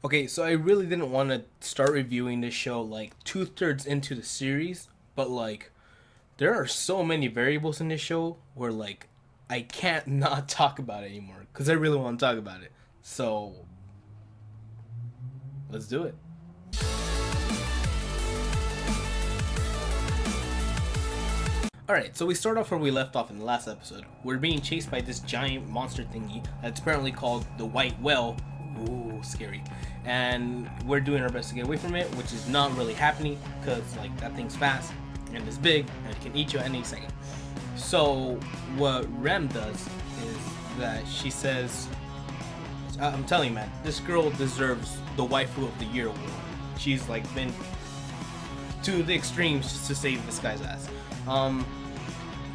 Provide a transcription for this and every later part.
Okay, so I really didn't want to start reviewing this show like two-thirds into the series, but like there are so many variables in this show where like I can't not talk about it anymore because I really want to talk about it. So let's do it. Alright, so we start off where we left off in the last episode. We're being chased by this giant monster thingy that's apparently called the White Whale. Ooh, scary. And we're doing our best to get away from it, which is not really happening because like that thing's fast and it's big and it can eat you at any second. So what Rem does is that she says, I'm telling you, man, this girl deserves the waifu of the year award. She's like been to the extremes just to save this guy's ass.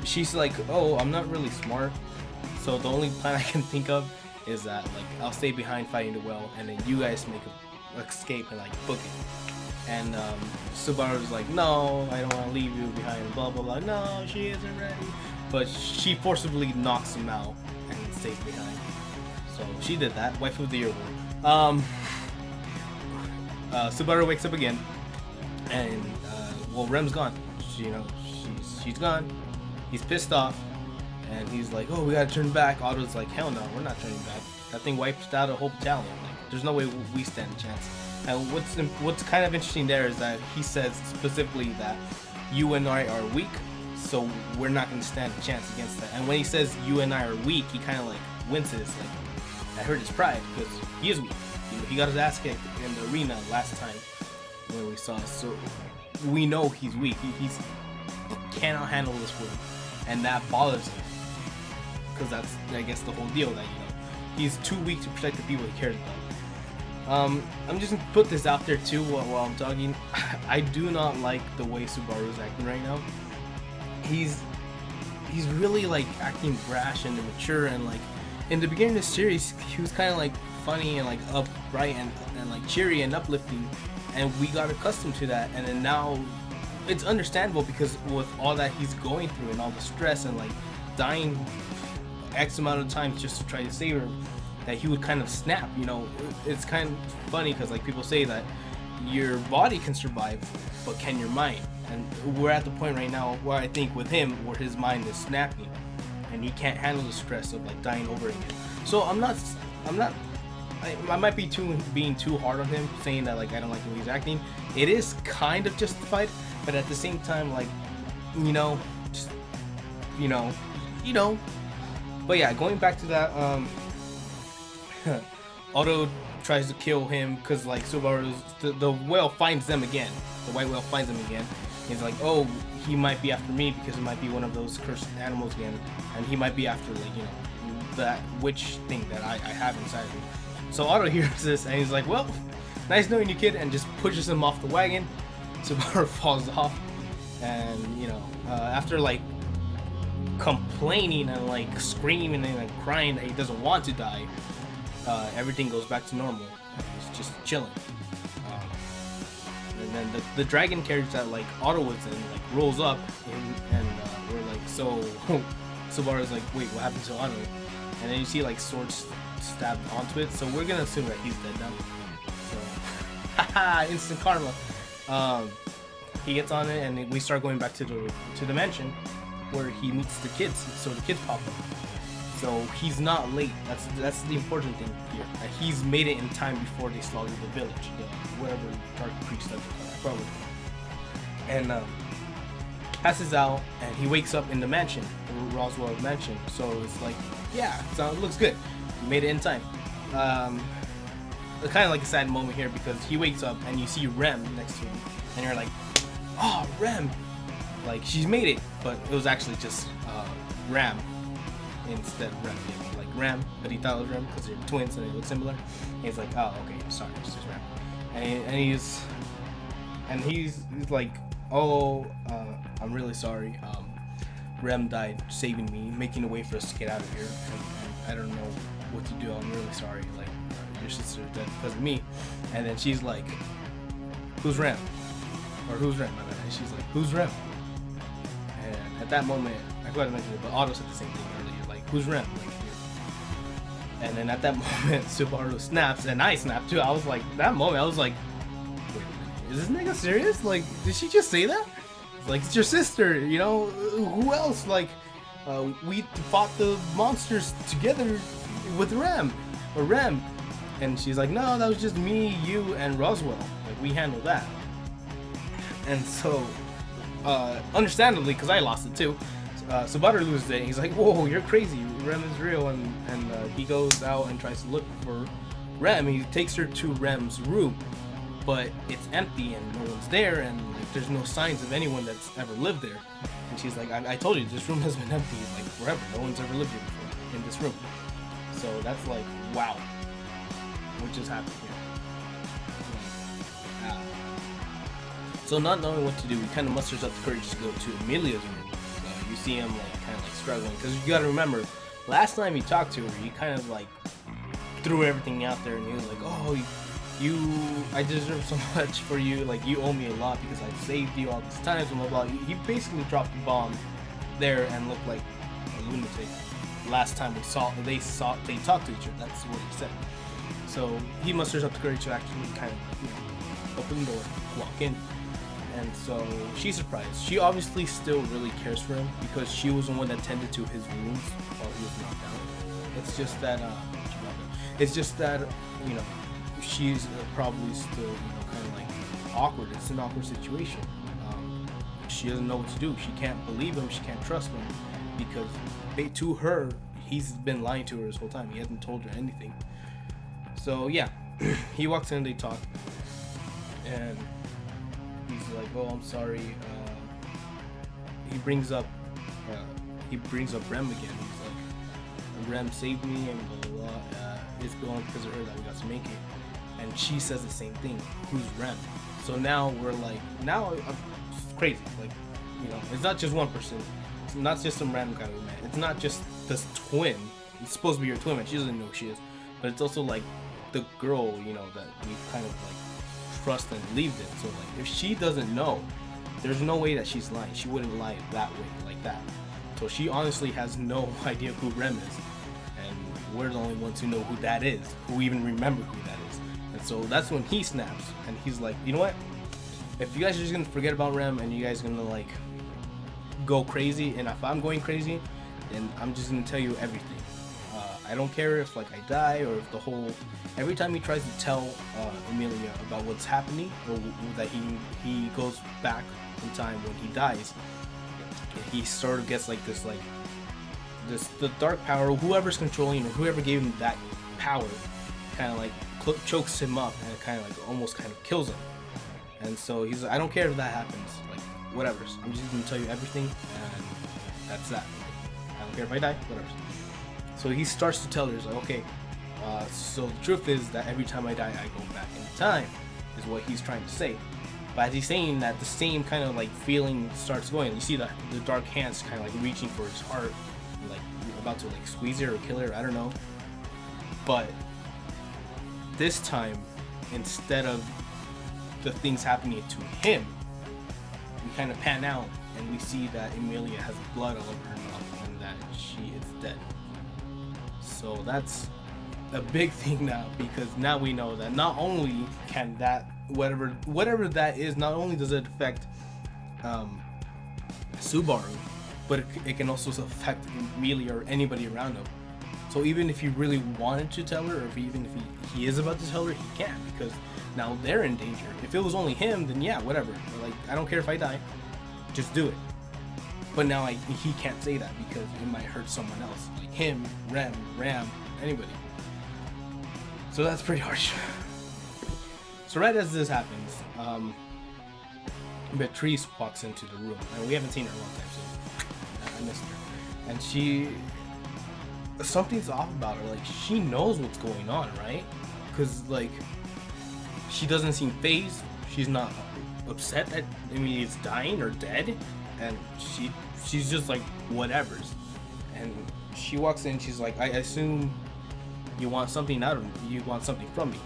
She's like, oh, I'm not really smart, so the only plan I can think of is that like I'll stay behind fighting the whale, and then you guys make a escape and like book it. And Subaru's like, no, I don't want to leave you behind. Blah blah blah. No, she isn't ready. But she forcibly knocks him out and stays behind. So she did that. Wife of the year award. Subaru wakes up again, and well, Rem's gone. She's gone. He's pissed off, and he's like, oh, we gotta turn back. Otto's like, hell no, we're not turning back. That thing wiped out a whole battalion. Like, there's no way we stand a chance. And what's kind of interesting there is that he says specifically that you and I are weak, so we're not going to stand a chance against that. And when he says you and I are weak, he kind of like winces. Like, I hurt his pride because he is weak. He got his ass kicked in the arena last time where we saw. So we know he's weak. He cannot handle this word, and that bothers him because that's, I guess, the whole deal, that he's too weak to protect the people he cares about. I'm just gonna put this out there too while I'm talking. I do not like the way Subaru's acting right now. He's really like acting brash and immature, and like in the beginning of the series he was kind of like funny and like upright and like cheery and uplifting, and we got accustomed to that. And then now it's understandable because with all that he's going through and all the stress and like dying X amount of times just to try to save her, that he would kind of snap. It's kind of funny because like people say that your body can survive, but can your mind? And we're at the point right now where I think with him where his mind is snapping and he can't handle the stress of like dying over again. So I might be being too hard on him saying that like I don't like the way he's acting. It is kind of justified, but at the same time, like, just, but yeah, going back to that, Otto tries to kill him because like the whale finds them again. The white whale finds them again. He's like, oh, he might be after me because it might be one of those cursed animals again, and he might be after like that witch thing that I have inside of me. So Otto hears this and he's like, well, nice knowing you, kid, and just pushes him off the wagon. Subaru falls off, and after like complaining and like screaming and crying that he doesn't want to die, everything goes back to normal. He's just chilling. And then the dragon carriage that like Otto was in like rolls up, and we're like, so Subaru's like, wait, what happened to Otto? And then you see like swords stabbed onto it, so we're gonna assume that he's dead now. So haha, instant karma. He gets on it, and we start going back to the mansion where he meets the kids. So the kids pop up. So he's not late. That's the important thing here. He's made it in time before they slaughtered the village, whatever Dark Creek stuff is called, and passes out, and he wakes up in the mansion, the Roswell mansion. So it's like, yeah, so it looks good. He made it in time. It's kind of like a sad moment here because he wakes up and you see Rem next to him, and you're like, oh, Rem, like she's made it, but it was actually just Ram instead of Rem. Like Ram, but he thought it was Rem because they're twins and they look similar. And he's like, oh, okay, sorry, it's just Rem. And he's like, oh, I'm really sorry. Rem died saving me, making a way for us to get out of here. And I don't know what to do. I'm really sorry. Like, your sister's dead because of me. And then she's like, who's Rem? Or who's Rem? And she's like, who's Rem? And at that moment, I forgot to mention it, but Otto said the same thing earlier. Like, who's Rem? Like, And then at that moment, Subaru snaps, and I snapped too. I was like, that moment, I was like, wait a minute, is this nigga serious? Like, did she just say that? Like, it's your sister, you know? Who else? Like, we fought the monsters together with Rem. And she's like, no, that was just me, you, and Roswell. Like, we handled that. And so, understandably, because I lost it too, Subaru loses it. And he's like, whoa, you're crazy. Rem is real. And he goes out and tries to look for Rem. He takes her to Rem's room, but it's empty and no one's there, and like, there's no signs of anyone that's ever lived there. And she's like, I told you, this room has been empty like forever. No one's ever lived here before in this room. So that's like, wow, what just happened here? So not knowing what to do, he kind of musters up the courage to go to Emilia's room. So you see him like kind of like struggling, because you got to remember, last time he talked to her, he kind of like threw everything out there, and he was like, oh, I deserve so much for you, like you owe me a lot because I've saved you all these times, blah blah blah. He basically dropped the bomb there and looked like a lunatic. Last time they talked to each other, that's what he said. So he musters up the courage to actually kind of, you know, open the door, walk in. And so she's surprised. She obviously still really cares for him because she was the one that tended to his wounds while he was knocked down. It's just that, you know, she's probably still, you know, kind of like awkward. It's an awkward situation. She doesn't know what to do. She can't believe him. She can't trust him because to her, he's been lying to her this whole time. He hasn't told her anything. So yeah, he walks in, they talk, and he's like, "Oh, I'm sorry." He brings up Rem again. He's like, "Rem saved me," and blah blah blah. It's going because of her that we got to make it. And she says the same thing. Who's Rem? So now we're like, it's crazy. Like, you know, it's not just one person. It's not just some random guy we met. It's not just this twin. It's supposed to be your twin, man. She doesn't know who she is. But it's also like the girl, you know, that we kind of like trust and believed in. So like, if she doesn't know, there's no way that she's lying. She wouldn't lie that way, like that. So she honestly has no idea who Rem is. And we're the only ones who know who that is, who even remember who that is. And so that's when he snaps, and he's like, you know what? If you guys are just gonna forget about Rem and you guys are gonna like go crazy, and if I'm going crazy, then I'm just gonna tell you everything. I don't care if like I die or if every time he tries to tell Emilia about what's happening, or that he goes back in time when he dies, he sort of gets like the dark power, whoever's controlling or whoever gave him that power, kind of like chokes him up and kind of like almost kind of kills him. And so he's like, I don't care if that happens, like whatever. I'm just gonna tell you everything, and that's that. I don't care if I die, whatever. So he starts to tell her, he's like, okay, so the truth is that every time I die, I go back in time, is what he's trying to say. But as he's saying that, the same kind of like feeling starts going. You see the dark hands kind of like reaching for his heart, like about to like squeeze it or kill her, I don't know. But this time, instead of the things happening to him, we kind of pan out and we see that Emilia has blood all over her mouth and that she is dead. So that's a big thing now, because now we know that not only can that whatever that is, not only does it affect Subaru, but it can also affect Emilia or anybody around him. So even if he really wanted to tell her, or even if he is about to tell her, he can't, because now they're in danger. If it was only him, then yeah, whatever. Like, I don't care if I die, just do it. But now he can't say that because it might hurt someone else, like him, Ram, anybody. So that's pretty harsh. So right as this happens, Beatrice walks into the room, and we haven't seen her in a long time, so I missed her. And something's off about her. Like, she knows what's going on, right? Because like, she doesn't seem phased. She's not upset that Emilia's dying or dead, and she's just like whatever's. And she walks in. She's like, I assume you want something out of me. You want something from me.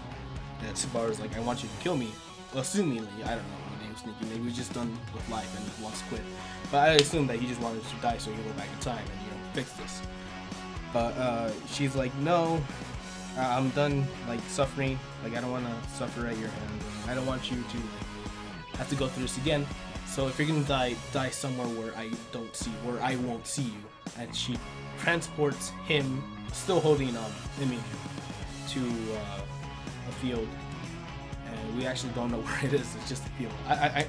And Subaru's like, I want you to kill me. Assumingly, I don't know what he was thinking. Maybe he was just done with life and wants to quit. But I assume that he just wanted to die so he can go back in time and fix this. But she's like, no, I'm done like suffering. Like I don't want to suffer at your hands. I don't want you to have to go through this again. So if you're gonna die, die somewhere where where I won't see you. And she transports him, still holding Emilia, to a field, and we actually don't know where it is. It's just a field. I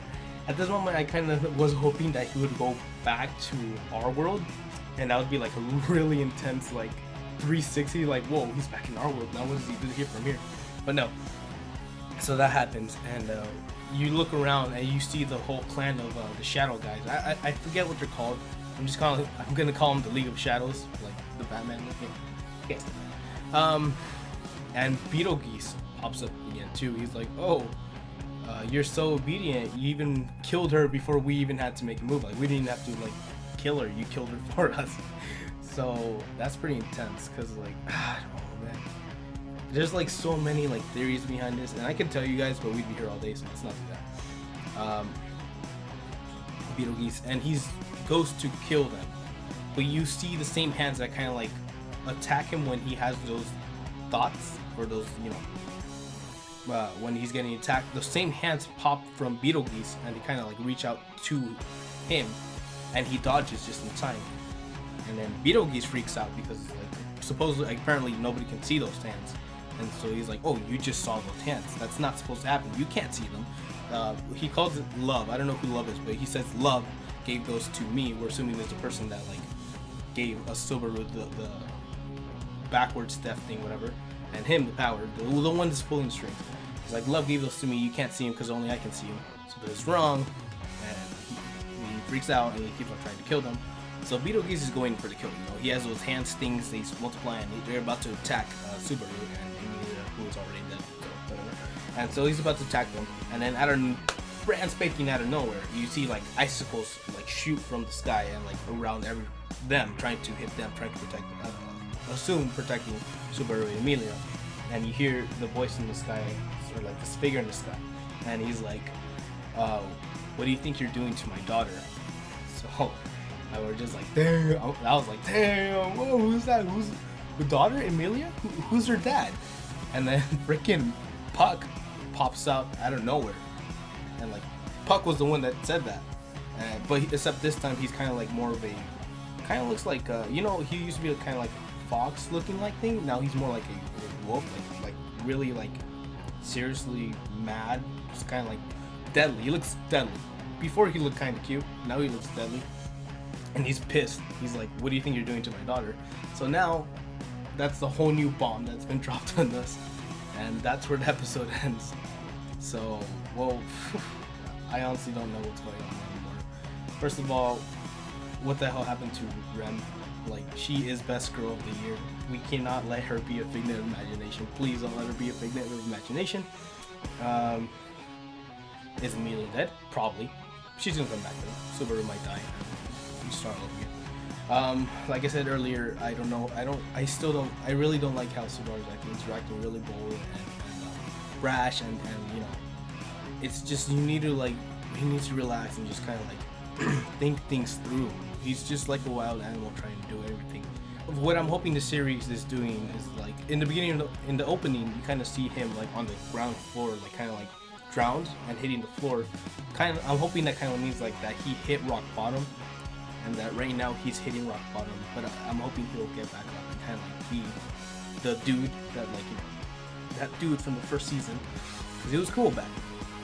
at this moment I kind of was hoping that he would go back to our world, and that would be like a really intense like 360. Like, whoa, he's back in our world now. What does he do here from here? But no. So that happens, and you look around and you see the whole clan of the Shadow guys. I forget what they're called. I'm gonna call them the League of Shadows, like the Batman. Yes. And Beetlegeese pops up again too. He's like, oh, you're so obedient. You even killed her before we even had to make a move. Like we didn't have to like kill her. You killed her for us. So that's pretty intense. Cause like, oh man, there's like so many like theories behind this, and I can tell you guys, but we'd be here all day, so let's not do that. Beetlegeese, and he's goes to kill them, but you see the same hands that kind of like attack him when he has those thoughts, or those, you know, when he's getting attacked. The same hands pop from Beetlegeese, and they kind of like reach out to him, and he dodges just in time. And then Beetlegeese freaks out because like supposedly, like, apparently nobody can see those hands, and so he's like, oh, you just saw those hands. That's not supposed to happen. You can't see them. He calls it Love. I don't know who Love is, but he says Love gave those to me. We're assuming there's a person that like gave a Subaru the backwards step thing, whatever, and him the power, the one that's pulling the strings. He's like, Love gave those to me. You can't see him because only I can see him. So that's wrong, and he freaks out and he keeps on trying to kill them. So Beetlegeese is going for the kill. You know, he has those hand stings. They multiply, and they're about to attack Subaru and Emilia, who is already dead. So whatever. And so he's about to attack them, and then brand spanking out of nowhere, you see like icicles like shoot from the sky and like around them, trying to hit them, trying to protect, protecting Subaru and Emilia. And you hear the voice in the sky, or like this figure in the sky, and he's like, "What do you think you're doing to my daughter?" So I was just like, "Damn!" I was like, "Damn! Whoa, who's that? Who's the daughter, Emilia? Who's her dad?" And then freaking Puck pops out of nowhere. And like Puck was the one that said that, but except this time he's kind of like more of a, kind of looks like you know, he used to be a kind of like fox looking like thing. Now he's more like a wolf, like really like seriously mad, just kind of like deadly. He looks deadly. Before he looked kind of cute, now he looks deadly, and he's pissed. He's like, what do you think you're doing to my daughter? So now that's the whole new bomb that's been dropped on us, and that's where the episode ends. So, well, I honestly don't know what's going on anymore. First of all, what the hell happened to Rem? Like, she is best girl of the year. We cannot let her be a figment of imagination. Please don't let her be a figment of imagination. Is Emilia dead? Probably. She's gonna come back though. Subaru might die. We start over again. Like I said earlier, I don't know. I really don't like how Subaru's acting. He's acting really bold and brash, and you know, it's just, he needs to relax and just kind of like think things through. He's just like a wild animal trying to do everything. What I'm hoping the series is doing is like in the beginning, in the opening, you kind of see him like on the ground floor, like kind of like drowned and hitting the floor. I'm hoping that kind of means like that he hit rock bottom, and that right now he's hitting rock bottom. But I'm hoping he'll get back up and kind of like be the dude that, like, you know, that dude from the first season, because it was cool back.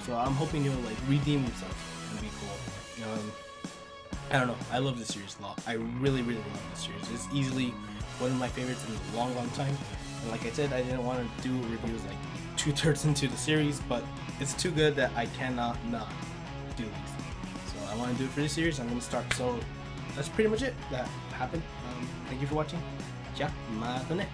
So I'm hoping he'll like redeem himself and be cool. I don't know. I love this series a lot. I really, really love this series. It's easily one of my favorites in a long, long time. And like I said, I didn't want to do reviews like 2/3 into the series, but it's too good that I cannot not do these. So I want to do it for this series. I'm going to start. So that's pretty much it that happened. Thank you for watching. Ciao. Matane.